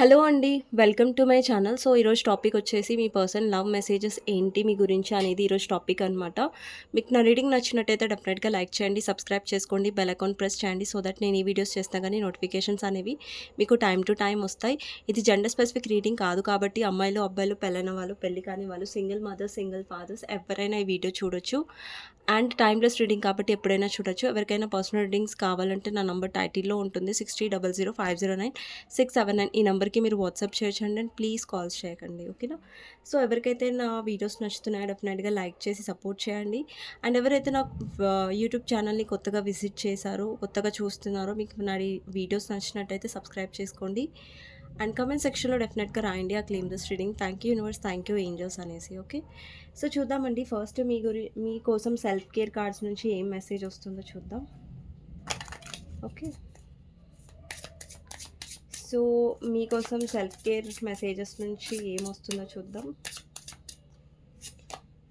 Hello అండి. Welcome to my channel. So, ఈరోజు topic వచ్చేసి మీ పర్సన్ లవ్ మెసేజెస్ ఏంటి మీ గురించి అనేది ఈరోజు టాపిక్ అనమాట. మీకు నా రీడింగ్ నచ్చినట్టయితే డెఫినెట్‌గా లైక్ చేయండి, సబ్స్క్రైబ్ చేసుకోండి, బెల్ ఐకాన్ ప్రెస్ చేయండి. సో దట్ నేను ఈ వీడియోస్ చేసినా గానీ నోటిఫికేషన్స్ అనేవి మీకు టైమ్ టు టైమ్ వస్తాయి. ఇది జెండర్ స్పెసిఫిక్ రీడింగ్ కాదు కాబట్టి అమ్మాయిలు, అబ్బాయిలు, పెళ్ళైన వాళ్ళు, పెళ్లి కాని వాళ్ళు, సింగిల్ మదర్స్, సింగిల్ ఫాదర్స్ ఎవరైనా ఈ వీడియో చూడొచ్చు. అండ్ టైమ్‌లెస్ రీడింగ్ కాబట్టి ఎప్పుడైనా చూడొచ్చు. ఎవరికైనా పర్సనల్ రీడింగ్స్ కావాలంటే నా నంబర్ టైటిల్‌లో ఉంటుంది. 6000509679 ఈ నంబర్‌కి మీరు వాట్సాప్ చేయొచ్చండి. అండ్ ప్లీజ్ కాల్స్ చేయకండి. ఓకేనా? సో, ఎవరికైతే నా వీడియోస్ నచ్చుతున్నాయో డెఫినెట్‌గా లైక్ చేసి సపోర్ట్ చేయండి. అండ్ ఎవరైతే నా యూట్యూబ్ ఛానల్‌ని కొత్తగా విజిట్ చేశారో, కొత్తగా చూస్తున్నారో, మీకు నా వీడియోస్ నచ్చినట్టయితే సబ్స్క్రైబ్ చేసుకోండి. అండ్ కామెంట్ సెక్షన్‌లో డెఫినెట్‌గా రాయండి ఆ claim this reading. Thank you universe, thank you angels అనేసి. ఓకే. సో, చూద్దామండి. ఫస్ట్ మీకోసం సెల్ఫ్ కేర్ కార్డ్స్ నుంచి ఏం మెసేజ్ వస్తుందో చూద్దాం. ఓకే. సో, మీకోసం సెల్ఫ్ కేర్ మెసేజెస్ నుంచి ఏమొస్తుందో చూద్దాం.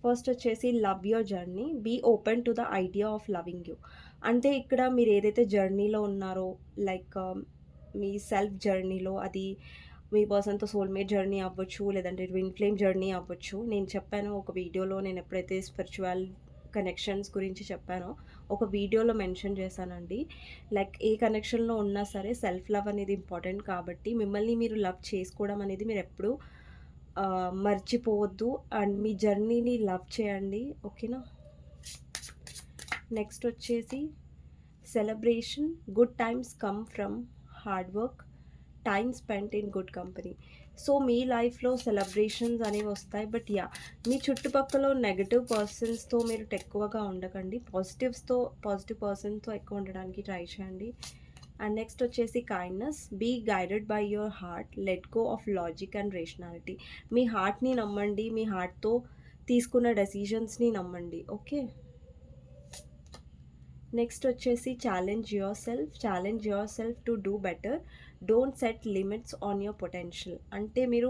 ఫస్ట్ వచ్చేసి love your journey, be open to the idea of loving you. అంటే ఇక్కడ మీరు ఏదైతే జర్నీలో ఉన్నారో, లైక్ మీ సెల్ఫ్ జర్నీలో, అది మీ పర్సన్తో సోల్మేట్ జర్నీ అవ్వచ్చు, లేదంటే ట్విన్ ఫ్లేమ్ జర్నీ అవ్వచ్చు. నేను చెప్పాను ఒక వీడియోలో, నేను ఎప్పుడైతే స్పిరిచువల్ కనెక్షన్స్ గురించి చెప్పానో ఒక వీడియోలో మెన్షన్ చేశానండి. లైక్ ఏ కనెక్షన్లో ఉన్నా సరే సెల్ఫ్ లవ్ అనేది ఇంపార్టెంట్ కాబట్టి మిమ్మల్ని మీరు లవ్ చేసుకోవడం అనేది మీరు ఎప్పుడూ మర్చిపోవద్దు. అండ్ మీ జర్నీని లవ్ చేయండి. ఓకేనా? నెక్స్ట్ వచ్చేసి celebration, good times come from hard work, time spent in good company. So మీ లైఫ్లో సెలబ్రేషన్స్ అనేవి వస్తాయి. బట్ మీ చుట్టుపక్కల నెగటివ్ పర్సన్స్తో మీరు ఎక్కువగా ఉండకండి. పాజిటివ్ పర్సన్స్తో ఎక్కువ ఉండడానికి ట్రై చేయండి. అండ్ నెక్స్ట్ వచ్చేసి kindness, be guided by your heart, let go of logic and rationality. మీ హార్ట్ని నమ్మండి, మీ హార్ట్తో తీసుకున్న డెసిషన్స్ని నమ్మండి. ఓకే. నెక్స్ట్ వచ్చేసి challenge yourself to do better, don't set limits on your potential. అంటే మీరు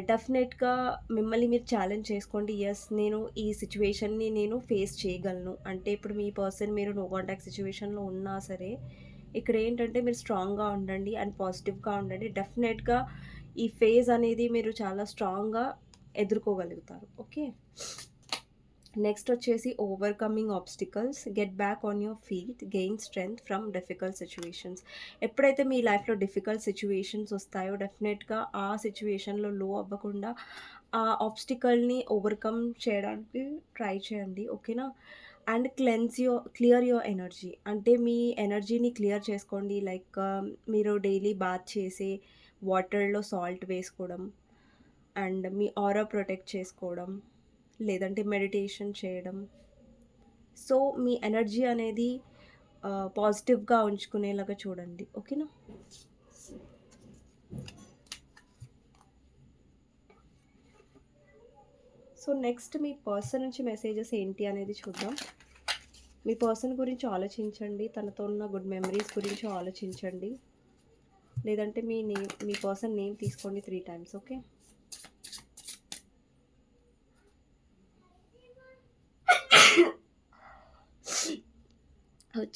డెఫినెట్గా మిమ్మల్ని మీరు ఛాలెంజ్ చేసుకోండి. ఎస్, నేను ఈ సిచ్యువేషన్ని నేను ఫేస్ చేయగలను. అంటే ఇప్పుడు మీ పర్సన్ మీరు నో కాంటాక్ట్ సిచ్యువేషన్లో ఉన్నా సరే ఇక్కడ ఏంటంటే మీరు స్ట్రాంగ్గా ఉండండి అండ్ పాజిటివ్గా ఉండండి. డెఫినెట్గా ఈ ఫేజ్ అనేది మీరు చాలా స్ట్రాంగ్గా ఎదుర్కోగలుగుతారు. ఓకే. నెక్స్ట్ వచ్చేసి overcoming obstacles, get back on your feet, gain strength from difficult situations. ఎప్పుడైతే మీ లైఫ్లో డిఫికల్ట్ సిచ్యువేషన్స్ వస్తాయో డెఫినెట్గా ఆ సిచ్యువేషన్లో లో అవ్వకుండా ఆ ఆబ్స్టికల్ని ఓవర్కమ్ చేయడానికి ట్రై చేయండి. ఓకేనా? And clear your energy. అంటే మీ ఎనర్జీని క్లియర్ చేసుకోండి. లైక్ మీరు డైలీ బాత్ చేసే వాటర్లో సాల్ట్ వేసుకోవడం, అండ్ మీ ఆరా ప్రొటెక్ట్ చేసుకోవడం, లేదంటే మెడిటేషన్ చేయడం. సో మీ ఎనర్జీ అనేది పాజిటివ్గా ఉంచుకునేలాగా చూడండి. ఓకేనా? సో నెక్స్ట్ మీ పర్సన్ నుంచి మెసేజెస్ ఏంటి అనేది చూద్దాం. మీ పర్సన్ గురించి ఆలోచించండి, తనతో ఉన్న గుడ్ మెమరీస్ గురించి ఆలోచించండి, లేదంటే మీ పర్సన్ నేమ్ తీసుకోండి 3 times. ఓకే.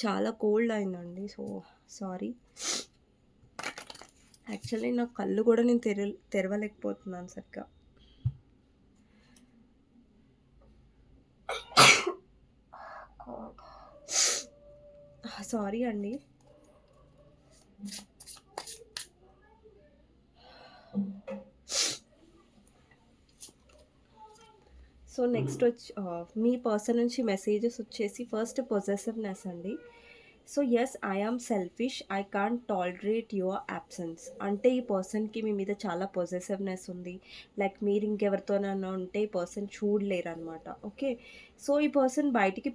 చాలా కోల్డ్ అయిందండి. So sorry. యాక్చువల్లీ నా కళ్ళు కూడా నేను తెరవలేకపోతున్నాను సరిగ్గా. సారీ అండి. సో నెక్స్ట్ మీ పర్సన్ నుంచి మెసేజెస్ వచ్చేసి ఫస్ట్ పొజెసివ్నెస్ అండి. So yes, I am selfish, I can't tolerate your absence. అంటే ఈ పర్సన్కి మీ మీద చాలా పొజెసివ్నెస్ ఉంది. లైక్ మీరు ఇంకెవరితోనైనా ఉంటే ఈ పర్సన్ చూడలేరు అనమాట. ఓకే. సో ఈ పర్సన్ బయటికి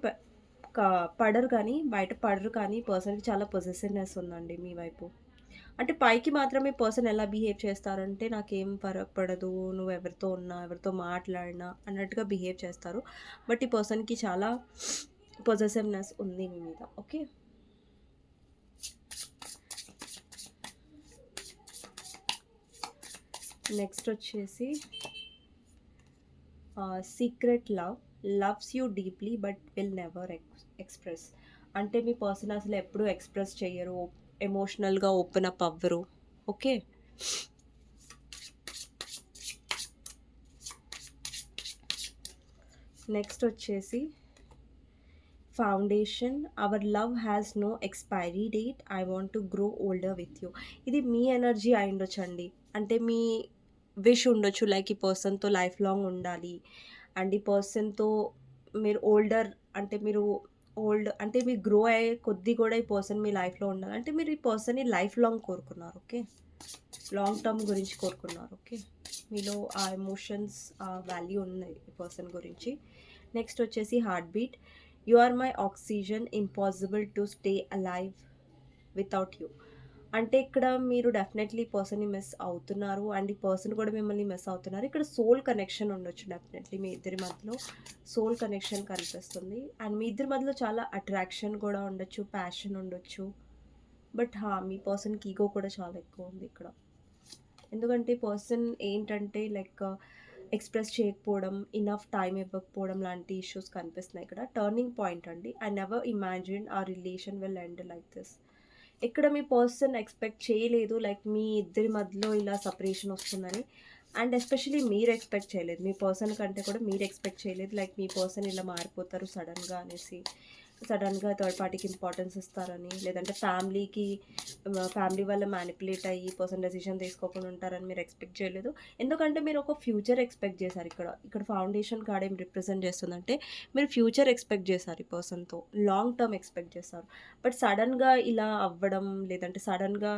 బయట పడరు కానీ ఈ పర్సన్కి చాలా పొజెసివ్నెస్ ఉందండి మీ వైపు. అంటే పైకి మాత్రమే పర్సన్ ఎలా బిహేవ్ చేస్తారంటే నాకేం ఫరక్ పడదు, నువ్వు ఎవరితో ఉన్నా, ఎవరితో మాట్లాడినా అన్నట్టుగా బిహేవ్ చేస్తారు. బట్ ఈ పర్సన్కి చాలా పొజెసివ్నెస్ ఉంది మీ మీద. ఓకే. నెక్స్ట్ వచ్చేసి secret loves you deeply but will never express. అంటే మీ పర్సన్ అసలు ఎప్పుడూ ఎక్స్ప్రెస్ చేయరు, ఎమోషనల్గా ఓపెన్ అప్ అవ్వరు. ఓకే. నెక్స్ట్ వచ్చేసి foundation, our love has no expiry date, I want to grow older with you. ఇది మీ ఎనర్జీ అయి ఉండొచ్చండి. అంటే మీ విష్ ఉండొచ్చు, లైక్ ఈ పర్సన్తో లైఫ్ లాంగ్ ఉండాలి అండ్ ఈ పర్సన్తో మీరు ఓల్డర్ అంటే మీరు ఓల్డ్ అంటే మీరు గ్రో అయ్యే కొద్దీ కూడా ఈ పర్సన్ మీ లైఫ్లో ఉండాలి. అంటే మీరు ఈ పర్సన్ని లైఫ్ లాంగ్ కోరుకున్నారు. ఓకే, లాంగ్ టర్మ్ గురించి కోరుకున్నారు. ఓకే, మీలో ఆ ఎమోషన్స్ ఆ వాల్యూ ఉన్నాయి ఈ పర్సన్ గురించి. నెక్స్ట్ వచ్చేసి heart beat, you are my oxygen, impossible to stay alive without you. అంటే ఇక్కడ మీరు డెఫినెట్లీ ఈ పర్సన్ని మిస్ అవుతున్నారు అండ్ ఈ పర్సన్ కూడా మిమ్మల్ని మిస్ అవుతున్నారు. ఇక్కడ సోల్ కనెక్షన్ ఉండొచ్చు, డెఫినెట్లీ మీ ఇద్దరి మధ్యలో సోల్ కనెక్షన్ కనిపిస్తుంది అండ్ మీ ఇద్దరి మధ్యలో చాలా అట్రాక్షన్ కూడా ఉండొచ్చు, ప్యాషన్ ఉండొచ్చు. బట్ మీ పర్సన్కి ఈగో కూడా చాలా ఎక్కువ ఉంది ఇక్కడ. ఎందుకంటే పర్సన్ ఏంటంటే లైక్ ఎక్స్ప్రెస్ చేయకపోవడం, ఇనఫ్ టైం ఇవ్వకపోవడం లాంటి ఇష్యూస్ కనిపిస్తున్నాయి ఇక్కడ. టర్నింగ్ పాయింట్ అండి, ఐ నెవర్ ఇమాజిన్ ఆ relation will end like this. ఇక్కడ మీ పర్సన్ ఎక్స్పెక్ట్ చేయలేదు లైక్ మీ ఇద్దరి మధ్యలో ఇలా సపరేషన్ వస్తుందని. అండ్ ఎస్పెషలీ మీరు ఎక్స్పెక్ట్ చేయలేదు, మీ పర్సన్ కంటే కూడా మీరు ఎక్స్పెక్ట్ చేయలేదు లైక్ మీ పర్సన్ ఇలా మారిపోతారు సడన్గా అనేసి. సడన్గా థర్డ్ పార్టీకి ఇంపార్టెన్స్ ఇస్తారని, లేదంటే ఫ్యామిలీ వల్ల మ్యానిపులేట్ అయ్యి పర్సన్ డెసిషన్ తీసుకోకుండా ఉంటారని మీరు ఎక్స్పెక్ట్ చేయలేదు. ఎందుకంటే మీరు ఒక ఫ్యూచర్ ఎక్స్పెక్ట్ చేశారు. ఇక్కడ ఫౌండేషన్ కార్డ్ ఏం రిప్రజెంట్ చేస్తుందంటే మీరు ఫ్యూచర్ ఎక్స్పెక్ట్ చేశారు, ఈ పర్సన్తో లాంగ్ టర్మ్ ఎక్స్పెక్ట్ చేశారు. బట్ సడన్గా ఇలా అవ్వడం, లేదంటే సడన్గా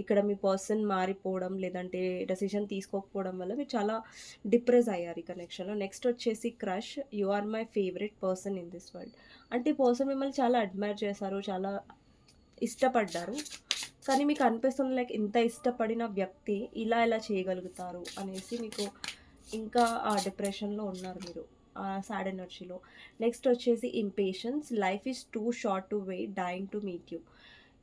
ఇక్కడ మీ పర్సన్ మారిపోవడం, లేదంటే డెసిషన్ తీసుకోకపోవడం వల్ల మీరు చాలా డిప్రెస్ అయ్యారు ఈ కనెక్షన్లో. నెక్స్ట్ వచ్చేసి crush, you are my favourite person in this world. అంటే ఈ పర్సన్ మిమ్మల్ని చాలా అడ్మైర్ చేశారు, చాలా ఇష్టపడ్డారు. కానీ మీకు అనిపిస్తుంది లైక్ ఇంత ఇష్టపడిన వ్యక్తి ఇలా ఎలా చేయగలుగుతారు అనేసి మీకు ఇంకా ఆ డిప్రెషన్లో ఉన్నారు మీరు, ఆ సాడ్ ఎనర్జీలో. నెక్స్ట్ వచ్చేసి impatience, life is too short to wait, dying to meet you.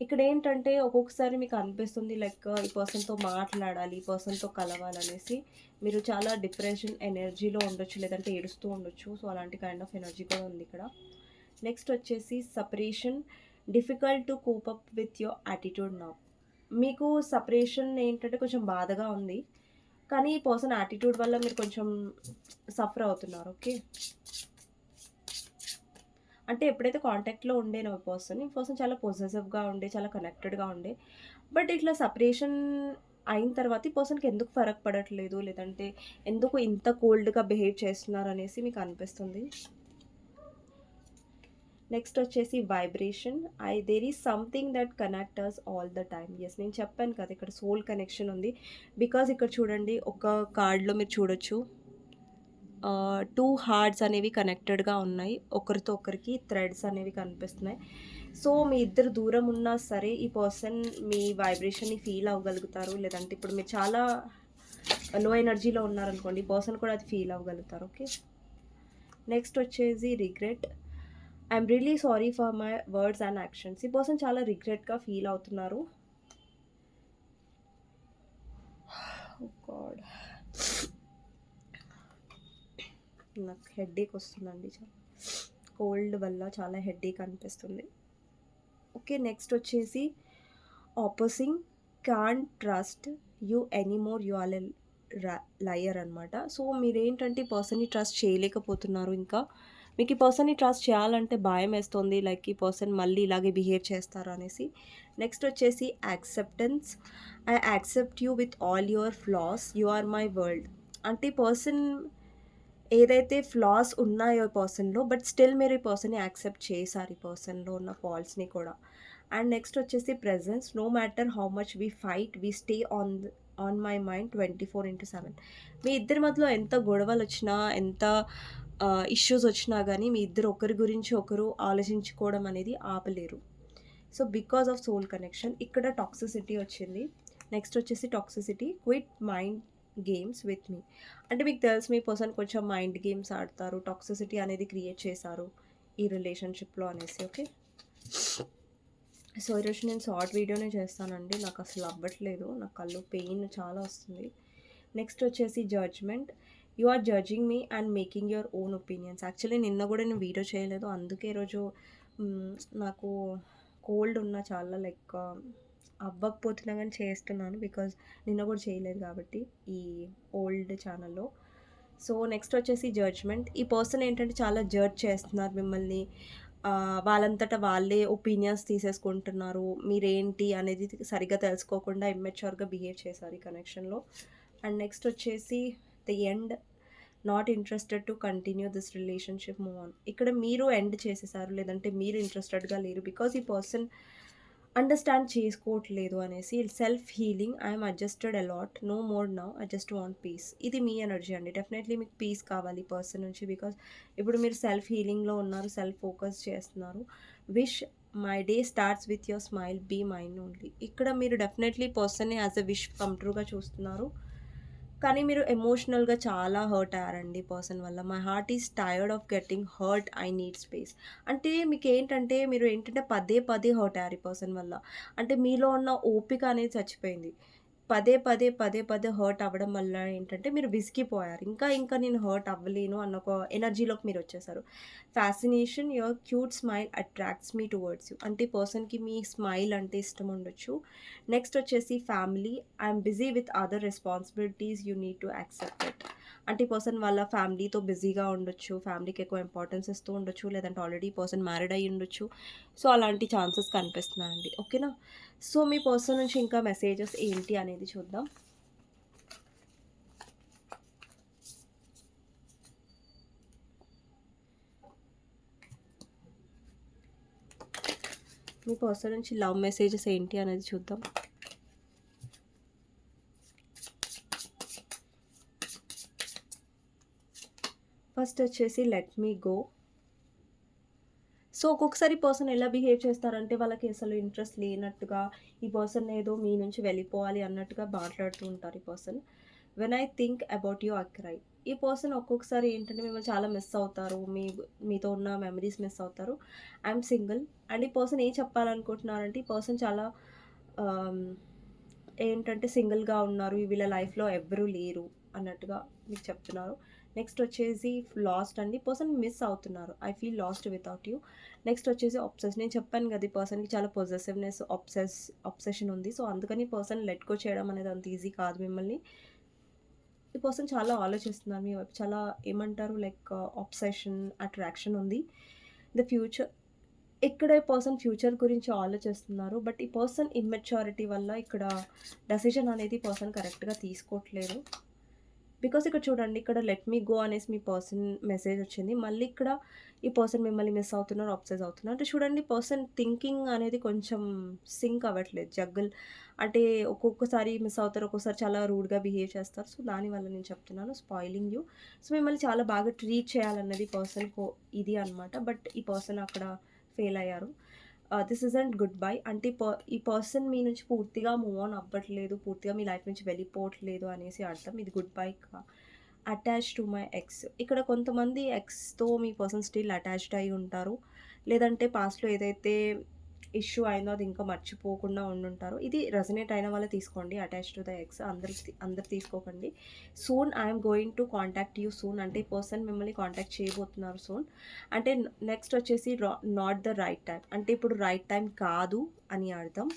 ఇక్కడ ఏంటంటే ఒక్కొక్కసారి మీకు అనిపిస్తుంది లైక్ ఈ పర్సన్తో మాట్లాడాలి, ఈ పర్సన్తో కలవాలనేసి. మీరు చాలా డిప్రెషన్ ఎనర్జీలో ఉండొచ్చు, లేదంటే ఏడుస్తూ ఉండొచ్చు. సో అలాంటి కైండ్ ఆఫ్ ఎనర్జీ కూడా ఉంది ఇక్కడ. నెక్స్ట్ వచ్చేసి separation, difficult to cope up with your attitude now. మీకు సపరేషన్ ఏంటంటే కొంచెం బాధగా ఉంది, కానీ ఈ పర్సన్ యాటిట్యూడ్ వల్ల మీరు కొంచెం సఫర్ అవుతున్నారు. ఓకే, అంటే ఎప్పుడైతే కాంటాక్ట్లో ఉండేనో ఈ పర్సన్ చాలా పొజెసివ్గా ఉండే, చాలా కనెక్టెడ్గా ఉండే. బట్ ఇట్లా సపరేషన్ అయిన తర్వాత ఈ పర్సన్కి ఎందుకు ఫరక్ పడట్లేదు, లేదంటే ఎందుకు ఇంత కోల్డ్గా బిహేవ్ చేస్తున్నారు అనేసి మీకు అనిపిస్తుంది. నెక్స్ట్ వచ్చేసి vibration, there is something that connect us all the time. Yes, నేను చెప్పాను కదా ఇక్కడ సోల్ కనెక్షన్ ఉంది. బికాజ్ ఇక్కడ చూడండి, ఒక కార్డ్లో మీరు చూడొచ్చు 2 హార్ట్స్ అనేవి కనెక్టెడ్గా ఉన్నాయి, ఒకరితో ఒకరికి థ్రెడ్స్ అనేవి కనిపిస్తున్నాయి. సో మీ ఇద్దరు దూరం ఉన్నా సరే ఈ పర్సన్ మీ వైబ్రేషన్ని ఫీల్ అవ్వగలుగుతారు. లేదంటే ఇప్పుడు మీరు చాలా లో ఎనర్జీలో ఉన్నారనుకోండి, ఈ పర్సన్ కూడా అది ఫీల్ అవ్వగలుగుతారు. ఓకే, నెక్స్ట్ వచ్చేసి regret, I'm really sorry for my words and actions. ఈ పర్సన్ చాలా రిగ్రెట్గా ఫీల్ అవుతున్నారు. గాడ్, నాకు హెడ్ఏక్ వస్తుందండి, చాలా కోల్డ్ వల్ల చాలా హెడ్ఏక్ అనిపిస్తుంది. ఓకే, నెక్స్ట్ వచ్చేసి opposing, can't trust you anymore, you are liar అనమాట. సో మీరేంటంటే ఈ పర్సన్ని ట్రస్ట్ చేయలేకపోతున్నారు. ఇంకా మీకు ఈ పర్సన్ని ట్రస్ట్ చేయాలంటే భయం వేస్తుంది, లైక్ ఈ పర్సన్ మళ్ళీ ఇలాగే బిహేవ్ చేస్తారు అనేసి. నెక్స్ట్ వచ్చేసి acceptance, I accept you with all your flaws, you are my world. అంటే ఈ పర్సన్ ఏదైతే ఫ్లాస్ ఉన్నాయో ఈ పర్సన్లో, బట్ స్టిల్ మీరు ఈ పర్సన్ని యాక్సెప్ట్ చేశారు, ఈ పర్సన్లో ఉన్న ఫాల్ట్స్ని కూడా. అండ్ నెక్స్ట్ వచ్చేసి presence, no matter how much we fight, we stay on my mind 24/7. మీ ఇద్దరి మధ్యలో ఎంత గొడవలు వచ్చినా, ఎంత ఇష్యూస్ వచ్చినా కానీ మీ ఇద్దరు ఒకరి గురించి ఒకరు ఆలోచించుకోవడం అనేది ఆపలేరు. So because of soul connection ఇక్కడ టాక్సిసిటీ వచ్చింది. నెక్స్ట్ వచ్చేసి toxicity, quit mind games with me. అంటే మీకు తెలుసు మీ పర్సన్ కొంచెం మైండ్ గేమ్స్ ఆడతారు, టాక్సిసిటీ అనేది క్రియేట్ చేశారు ఈ రిలేషన్షిప్లో అనేసి. ఓకే, సో ఈరోజు నేను షార్ట్ వీడియోనే చేస్తానండి, నాకు అసలు అవ్వట్లేదు, నాకు కళ్ళు పెయిన్ చాలా వస్తుంది. నెక్స్ట్ వచ్చేసి judgement, you are judging me and making your own opinions. Actually నిన్న కూడా నేను వీడియో చేయలేదు, అందుకే ఈరోజు నాకు కోల్డ్ ఉన్న చాలా లైక్ అవ్వకపోతున్నా గానీ చేస్తున్నాను. బికాజ్ నిన్న కూడా చేయలేదు కాబట్టి ఈ ఓల్డ్ ఛానల్‌లో. సో, నెక్స్ట్ వచ్చేసి జడ్జ్‌మెంట్. ఈ పర్సన్ ఏంటంటే చాలా జడ్జ్ చేస్తున్నారు మిమ్మల్ని. వాళ్ళంతట వాళ్ళే ఒపీనియన్స్ తీసేసుకుంటున్నారు. మీరేంటి అనేది సరిగ్గా తెలుసుకోకుండా ఇమ్మెచ్యూర్‌గా బిహేవ్ చేశారు ఈ కనెక్షన్‌లో. అండ్ నెక్స్ట్ వచ్చేసి the end. Not interested to continue this relationship, move on. ఇక్కడ మీరు ఎండ్ చేసేసారు. లేదంటే మీరు ఇంట్రెస్టెడ్‌గా లేరు. బికాజ్ ఈ పర్సన్ అండర్‌స్టాండ్ చేసుకోవట్లేదు అనేసి. Self healing. I'm adjusted a lot. No more now. I just want peace. ఇది మీ ఎనర్జీ అండి. డెఫినెట్లీ మీకు పీస్ కావాలి ఈ పర్సన్ నుంచి. బికాజ్ ఇప్పుడు మీరు సెల్ఫ్ హీలింగ్‌లో ఉన్నారు. సెల్ఫ్ ఫోకస్ చేస్తున్నారు. Wish my day starts with your smile. Be mind only. ఇక్కడ మీరు డెఫినెట్లీ పర్సన్‌ని యాజ్ ఎ విష్ కమ్ ట్రూగా చూస్తున్నారు. కానీ మీరు ఎమోషనల్‌గా చాలా హర్ట్ అయ్యారండి పర్సన్ వల్ల. My heart is tired of getting hurt. I need space. అంటే మీకేంటంటే మీరు ఏంటంటే పదే పదే హర్ట్ అయ్యారు ఈ పర్సన్ వల్ల. అంటే మీలో ఉన్న ఓపిక అనేది చచ్చిపోయింది. పదే పదే, పదే పదే హర్ట్ అవ్వడం వల్ల ఏంటంటే మీరు విసిగిపోయారు. ఇంకా ఇంకా నేను హర్ట్ అవ్వలేను అన్న ఒక ఎనర్జీలోకి మీరొచ్చేసారు. Fascination. Your cute smile attracts me towards you. అంటే ఈ పర్సన్‌కి మీ స్మైల్ అంటే ఇష్టం ఉండొచ్చు. నెక్స్ట్ వచ్చేసి family. I'm busy with other responsibilities. You need to accept it. అంటే ఈ పర్సన్ వాళ్ళ ఫ్యామిలీతో బిజీగా ఉండొచ్చు. ఫ్యామిలీకి ఎక్కువ ఇంపార్టెన్స్ ఇస్తూ ఉండొచ్చు. లేదంటే ఆల్రెడీ ఈ పర్సన్ మ్యారీడ్ అయ్యి ఉండొచ్చు. సో, అలాంటి ఛాన్సెస్ కనిపిస్తున్నాయండి. ఓకేనా? సో, మీ పర్సన్ నుంచి ఇంకా మెసేజెస్ ఏంటి అనేది చూద్దాం. మీ పర్సన్ నుంచి లవ్ మెసేజెస్ ఏంటి అనేది చూద్దాం. ఫస్ట్ వచ్చేసి లెట్ మీ గో. సో, ఒక్కొక్కసారి పర్సన్ ఎలా బిహేవ్ చేస్తారంటే వాళ్ళకి అసలు ఇంట్రెస్ట్ లేనట్టుగా, ఈ పర్సన్ ఏదో మీ నుంచి వెళ్ళిపోవాలి అన్నట్టుగా మాట్లాడుతూ ఉంటారు ఈ person. When I think about you I cry. ఈ పర్సన్ ఒక్కొక్కసారి ఏంటంటే మిమ్మల్ని చాలా మిస్ అవుతారు. మీతో ఉన్న మెమరీస్ మిస్ అవుతారు. I'm single. అండ్ ఈ పర్సన్ ఏం చెప్పాలనుకుంటున్నారంటే ఈ పర్సన్ చాలా ఆహ్, ఏంటంటే సింగిల్‌గా ఉన్నారు. వీళ్ళ లైఫ్‌లో ఎవ్వరూ లేరు అన్నట్టుగా మీకు చెప్తున్నారు. నెక్స్ట్ వచ్చేసి లాస్ట్ అండి. పర్సన్ మిస్ అవుతున్నారు. I feel last without you. Next వచ్చేసి అబ్సెస్. నేను చెప్పాను కదా! ఈ పర్సన్‌కి చాలా పొసెసివ్‌నెస్, అబ్సెషన్ ఉంది. సో, అందుకని పర్సన్ లెట్ గో చేయడం అనేది అంత ఈజీ కాదు మిమ్మల్ని. ఈ పర్సన్ చాలా ఆలోచిస్తున్నారు మీ వైపు. చాలా ఏమంటారు లైక్ అబ్సెషన్, అట్రాక్షన్ ఉంది. The future. ఇక్కడ ఈ పర్సన్ ఫ్యూచర్ గురించి ఆలోచిస్తున్నారు. బట్ ఈ పర్సన్ ఇమ్మెచ్యూరిటీ వల్ల ఇక్కడ డెసిషన్ అనేది పర్సన్ కరెక్ట్‌గా తీసుకోవట్లేదు. బికాజ్ ఇక్కడ చూడండి, ఇక్కడ లెట్ మీ గో అనేసి మీ పర్సన్ మెసేజ్ వచ్చింది. మళ్ళీ ఇక్కడ ఈ పర్సన్ మిమ్మల్ని మిస్ అవుతున్నారు, అబ్సెస్ అవుతున్నారు. అంటే చూడండి, పర్సన్ థింకింగ్ అనేది కొంచెం సింక్ అవ్వట్లేదు. అంటే ఒక్కొక్కసారి మిస్ అవుతారు, ఒక్కొక్కసారి చాలా రూడ్‌గా బిహేవ్ చేస్తారు. సో, దానివల్ల నేను చెప్తున్నాను స్పాయిలింగ్ యూ. సో, మిమ్మల్ని చాలా బాగా ట్రీట్ చేయాలన్నది పర్సన్ ఇది అనమాట. బట్ ఈ పర్సన్ అక్కడ ఫెయిల్ అయ్యారు. This isn't good bye. అంటే ఈ పర్సన్ మీ నుంచి పూర్తిగా మూవ్ ఆన్ అవ్వట్లేదు, పూర్తిగా మీ లైఫ్ నుంచి వెళ్ళిపోవట్లేదు అనేసి అర్థం. ఇది good bye attach to my ex. ఇక్కడ కొంతమంది ఎక్స్‌తో మీ పర్సన్ స్టిల్ అటాచ్డ్ అయ్యి ఉంటారు. లేదంటే పాస్ట్‌లో ఏదైతే ఇష్యూ అయిందో అది ఇంకా మర్చిపోకుండా ఉండుంటారు. ఇది రెజొనేట్ అయిన వాళ్ళే తీసుకోండి. అటాచ్ టు ద ఎక్స్ అందరు తీసుకోకండి. Soon I'm going to contact you soon. అంటే ఈ పర్సన్ మిమ్మల్ని కాంటాక్ట్ చేయబోతున్నారు సూన్. అంటే నెక్స్ట్ వచ్చేసి నాట్ ద రైట్ టైం. అంటే ఇప్పుడు రైట్ టైం కాదు అని అర్థం.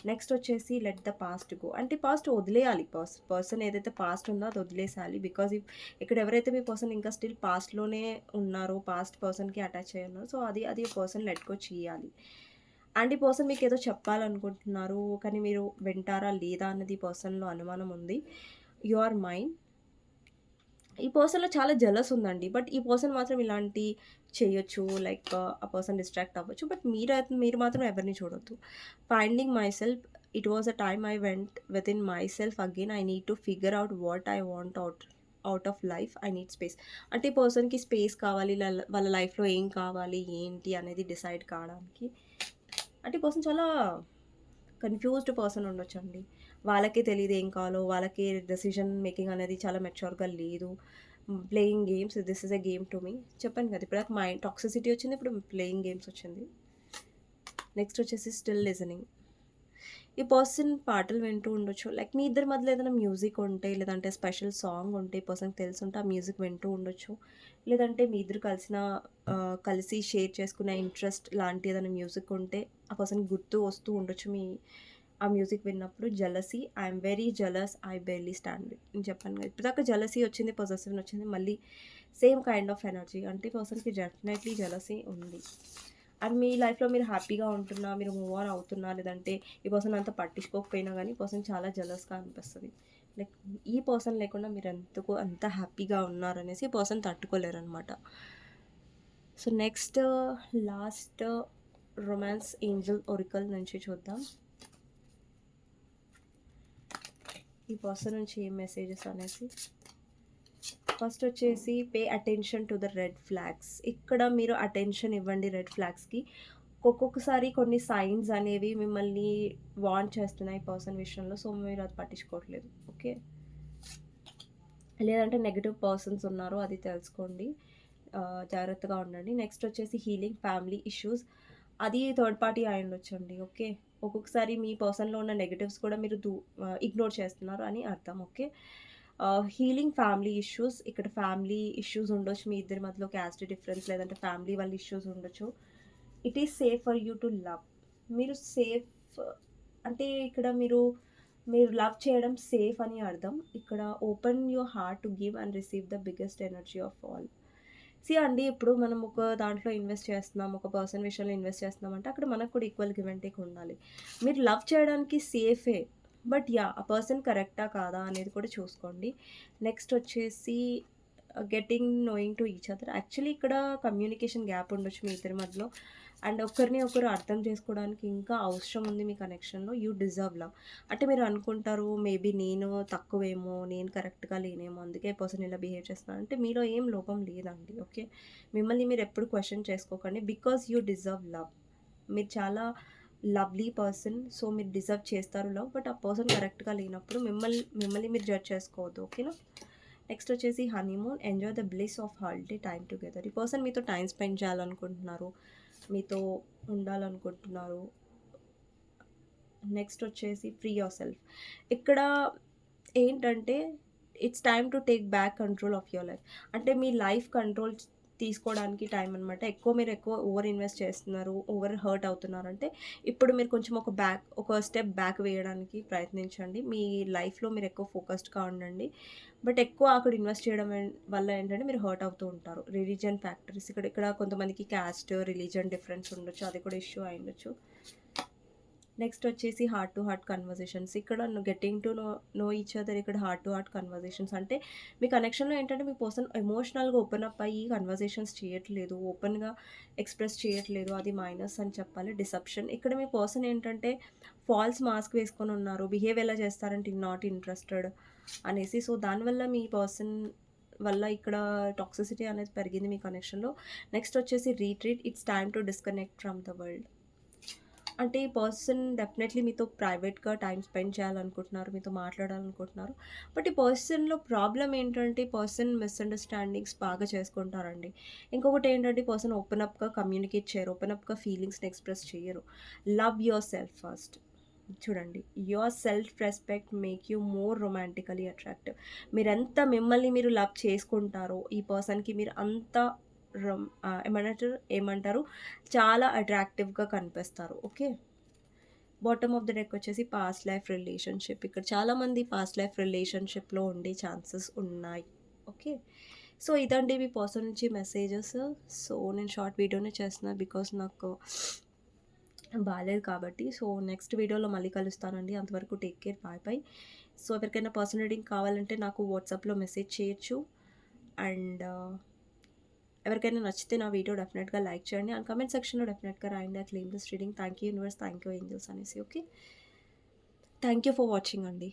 నెక్స్ట్ వచ్చేసి లెట్ ద పాస్ట్ గో. అంటే పాస్ట్ వదిలేయాలి. పర్సన్ ఏదైతే పాస్ట్ ఉందో అది వదిలేసేయాలి. బికాజ్ ఇక్కడ ఎవరైతే మీ పర్సన్ ఇంకా స్టిల్ పాస్ట్‌లోనే ఉన్నారో, పాస్ట్ పర్సన్‌కి అటాచ్ అయ్యి ఉన్నారో, సో, అది పర్సన్ లెట్ గో చేయాలి. అండ్ ఈ పర్సన్ మీకేదో చెప్పాలనుకుంటున్నారు. కానీ మీరు వింటారా లేదా అన్నది ఈ పర్సన్‌లో అనుమానం ఉంది. You are mine. ఈ పర్సన్‌లో చాలా జెలస్ ఉందండి. బట్ ఈ పర్సన్ మాత్రం ఇలాంటి చేయొచ్చు. లైక్ ఆ పర్సన్ డిస్ట్రాక్ట్ అవ్వచ్చు. బట్ మీరు మాత్రం ఎవరిని చూడొద్దు. Finding my self. It was a time I went within my self again. I need to figure out what I want out of life. I need space. అంటే ఈ పర్సన్‌కి space కావాలి. వాళ్ళ లైఫ్‌లో ఏం కావాలి, ఏంటి అనేది డిసైడ్ కావడానికి. అంటే ఈ పర్సన్ చాలా కన్‌ఫ్యూజ్డ్ పర్సన్ ఉండొచ్చండి. వాళ్ళకే తెలీదు ఏం కావాలో, వాళ్ళకి డెసిషన్ మేకింగ్ అనేది చాలా మెచ్యూర్‌గా లేదు. Playing games. This is a game to me. చెప్పాను కదా! ఇప్పటిదాకా టాక్సిసిటీ వచ్చింది. ఇప్పుడు ప్లేయింగ్ గేమ్స్ వచ్చింది. నెక్స్ట్ వచ్చేసి స్టిల్ లిజనింగ్. ఈ పర్సన్ పాటలు వింటూ ఉండొచ్చు. లైక్ మీ ఇద్దరి మధ్యలో ఏదైనా మ్యూజిక్ ఉంటే, లేదంటే స్పెషల్ సాంగ్ ఉంటే, ఈ పర్సన్‌కి తెలిసుంటే ఆ మ్యూజిక్ వింటూ ఉండొచ్చు. లేదంటే మీ ఇద్దరు కలిసి షేర్ చేసుకునే ఇంట్రెస్ట్ లాంటి ఏదైనా మ్యూజిక్ ఉంటే, ఆ పర్సన్‌కి గుర్తు వస్తూ ఉండొచ్చు. ఆ మ్యూజిక్ విన్నప్పుడు. Jealousy, I'm very jealous, I barely stand it. నేను చెప్పాను కదా! ఇప్పటిదాకా జెలసీ వచ్చింది, పొసెసివ్ వచ్చింది. మళ్ళీ సేమ్ కైండ్ ఆఫ్ ఎనర్జీ. అంటే ఈ పర్సన్‌కి డెఫినెట్‌లీ జెలసీ ఉంది. అండ్ మీ లైఫ్‌లో మీరు హ్యాపీగా ఉంటున్నా, మీరు మూవ్ ఆన్ అవుతున్నా, లేదంటే ఈ పర్సన్ అంత పట్టించుకోకపోయినా గానీ, ఈ పర్సన్ చాలా జెలస్‌గా అనిపిస్తది. లైక్ ఈ పర్సన్ లేకుండా మీరు ఎందుకు అంత హ్యాపీగా ఉన్నారనేసి ఈ పర్సన్ తట్టుకోలేరనమాట. So, next last romance angel oracle నుంచి చూద్దాం. ఈ పర్సన్ నుంచి ఏం మెసేజెస్ అనేసి. ఫస్ట్ వచ్చేసి pay attention to the red flags. ఇక్కడ మీరు అటెన్షన్ ఇవ్వండి రెడ్ ఫ్లాగ్స్‌కి. ఒక్కొక్కసారి కొన్ని సైన్స్ అనేవి మిమ్మల్ని వార్న్ చేస్తున్నాయి పర్సన్ విషయంలో. సో, మీరు అది పట్టించుకోవట్లేదు. ఓకే. లేదంటే నెగెటివ్ పర్సన్స్ ఉన్నారు, అది తెలుసుకోండి. జాగ్రత్తగా ఉండండి. నెక్స్ట్ వచ్చేసి హీలింగ్ ఫ్యామిలీ ఇష్యూస్. అది థర్డ్ పార్టీ అయ్యుండొచ్చండి. ఓకే. ఒక్కొక్కసారి మీ పర్సన్‌లో ఉన్న నెగెటివ్స్ కూడా మీరు ఇగ్నోర్ చేస్తున్నారు అని అర్థం. ఓకే. Healing family issues. ఇక్కడ ఫ్యామిలీ ఇష్యూస్ ఉండొచ్చు. మీ ఇద్దరి మధ్యలో క్యాస్ట్ డిఫరెన్స్ లేదంటే ఫ్యామిలీ వాళ్ళ ఇష్యూస్ ఉండొచ్చు. It is safe for you to love. మీరు సేఫ్ అంటే ఇక్కడ మీరు లవ్ చేయడం సేఫ్ అని అర్థం. ఇక్కడ open your heart to give and receive the biggest energy of all. అండి, ఇప్పుడు మనం ఒక దాంట్లో ఇన్వెస్ట్ చేస్తున్నాం, ఒక పర్సన్ విషయంలో ఇన్వెస్ట్ చేస్తున్నామంటే అక్కడ మనకు కూడా ఈక్వల్ గివ్ అండ్ టేక్ ఉండాలి. మీరు లవ్ చేయడానికి సేఫే. బట్ ఆ పర్సన్ కరెక్టా కాదా అనేది కూడా చూసుకోండి. నెక్స్ట్ వచ్చేసి getting knowing to each other. Actually ఇక్కడ కమ్యూనికేషన్ గ్యాప్ ఉండొచ్చు మీ ఇద్దరి మధ్యలో. అండ్ ఒకరిని ఒకరు అర్థం చేసుకోవడానికి ఇంకా అవసరం ఉంది మీ కనెక్షన్‌లో. You deserve love. అంటే మీరు అనుకుంటారు మేబీ నేను తక్కువేమో, నేను కరెక్ట్‌గా లేనేమో, అందుకే ఈ పర్సన్ ఇలా బిహేవ్ చేస్తున్నాడు. అంటే మీలో ఏం లోపం లేదండి. ఓకే. మిమ్మల్ని మీరు ఎప్పుడు క్వెషన్ చేసుకోకండి. Because you deserve love. మీరు చాలా లవ్లీ పర్సన్. సో, మీరు డిజర్వ్ చేస్తారు లవ్. బట్ ఆ పర్సన్ కరెక్ట్‌గా లేనప్పుడు మిమ్మల్ని మీరు జడ్జ్ చేసుకోవద్దు. ఓకేనా? నెక్స్ట్ వచ్చేసి honeymoon. Enjoy the bliss of holiday time together. ఈ పర్సన్ మీతో టైం స్పెండ్ చేయాలనుకుంటున్నారు, మీతో ఉండాలనుకుంటున్నారు. నెక్స్ట్ వచ్చేసి ఫ్రీ యువర్ సెల్ఫ్. ఇక్కడ ఏంటంటే it's time to take back control of your life. అంటే మీ లైఫ్ కంట్రోల్ తీసుకోవడానికి టైం అనమాట. మీరు ఎక్కువ ఓవర్ ఇన్వెస్ట్ చేస్తున్నారు, ఓవర్ హర్ట్ అవుతున్నారంటే ఇప్పుడు మీరు కొంచెం ఒక స్టెప్ బ్యాక్ వేయడానికి ప్రయత్నించండి. మీ లైఫ్‌లో మీరు ఎక్కువ ఫోకస్డ్‌గా ఉండండి. బట్ ఎక్కువ అక్కడ ఇన్వెస్ట్ చేయడం వల్ల ఏంటంటే మీరు హర్ట్ అవుతూ ఉంటారు. రిలీజియన్ ఫ్యాక్టర్స్ ఇక్కడ కొంతమందికి క్యాస్ట్, రిలీజియన్ డిఫరెన్స్ ఉండొచ్చు. అది కూడా ఇష్యూ అయ్యుండొచ్చు. నెక్స్ట్ వచ్చేసి హార్ట్ టు హార్ట్ కన్వర్జేషన్స్. ఇక్కడ getting to know each other. ఇక్కడ హార్ట్ టు హార్ట్ కన్వర్జేషన్స్ అంటే మీ కనెక్షన్‌లో ఏంటంటే మీ పర్సన్ ఎమోషనల్‌గా ఓపెన్ అప్ అయ్యి కన్వర్జేషన్స్ చేయట్లేదు, ఓపెన్‌గా ఎక్స్‌ప్రెస్ చేయట్లేదు. అది మైనస్ అని చెప్పాలి. డిసెప్షన్. ఇక్కడ మీ పర్సన్ ఏంటంటే ఫాల్స్ మాస్క్ వేసుకొని ఉన్నారు. బిహేవ్ ఎలా చేస్తారంటే నాట్ ఇంట్రెస్టెడ్ అనేసి. సో, దానివల్ల మీ పర్సన్ వల్ల ఇక్కడ టాక్సిసిటీ అనేది పెరిగింది మీ కనెక్షన్‌లో. నెక్స్ట్ వచ్చేసి retreat. It's time to disconnect from the world. అంటే ఈ పర్సన్ డెఫినెట్లీ మీతో ప్రైవేట్‌గా టైమ్ స్పెండ్ చేయాలనుకుంటున్నారు, మీతో మాట్లాడాలనుకుంటున్నారు. బట్ ఈ పర్సన్‌లో ప్రాబ్లమ్ ఏంటంటే ఈ పర్సన్ మిస్‌అండర్‌స్టాండింగ్స్ బాగా చేసుకుంటారండి. ఇంకొకటి ఏంటంటే ఈ పర్సన్ ఓపెన్ అప్‌గా కమ్యూనికేట్ చేయరు. ఓపెన్ అప్‌గా ఫీలింగ్స్‌ని ఎక్స్‌ప్రెస్ చేయరు. Love yourself first. చూడండి, your self respect make you more romantically attractive. మీరెంత మిమ్మల్ని మీరు లవ్ చేసుకుంటారో ఈ పర్సన్‌కి మీరు అంత ఏమంటారు చాలా అట్రాక్టివ్‌గా కనిపిస్తారు. Okay. Bottom of the deck వచ్చేసి పాస్ట్ లైఫ్ రిలేషన్‌షిప్. ఇక్కడ చాలామంది పాస్ట్ లైఫ్ రిలేషన్‌షిప్‌లో ఉండే ఛాన్సెస్ ఉన్నాయి. ఓకే. సో, ఇదండి మీ పర్సన్ నుంచి మెసేజెస్. సో, నేను షార్ట్ వీడియోనే చేస్తున్నాను బికాజ్ నాకు బాలేదు కాబట్టి. సో, నెక్స్ట్ వీడియోలో మళ్ళీ కలుస్తానండి. అంతవరకు take care. Bye bye. So, ఎవరికైనా పర్సనల్ రీడింగ్ కావాలంటే నాకు వాట్సాప్‌లో మెసేజ్ చేయొచ్చు. అండ్ ఎవరికైనా నచ్చితే నా వీడియో డెఫినెట్‌గా లైక్ చేయండి. అండ్ కామెంట్ సెక్షన్‌లో డెఫినెట్‌గా రాయండి. I claim this reading. Thank you universe, thank you angels అనేసి. Okay. Thank you for watching అండి.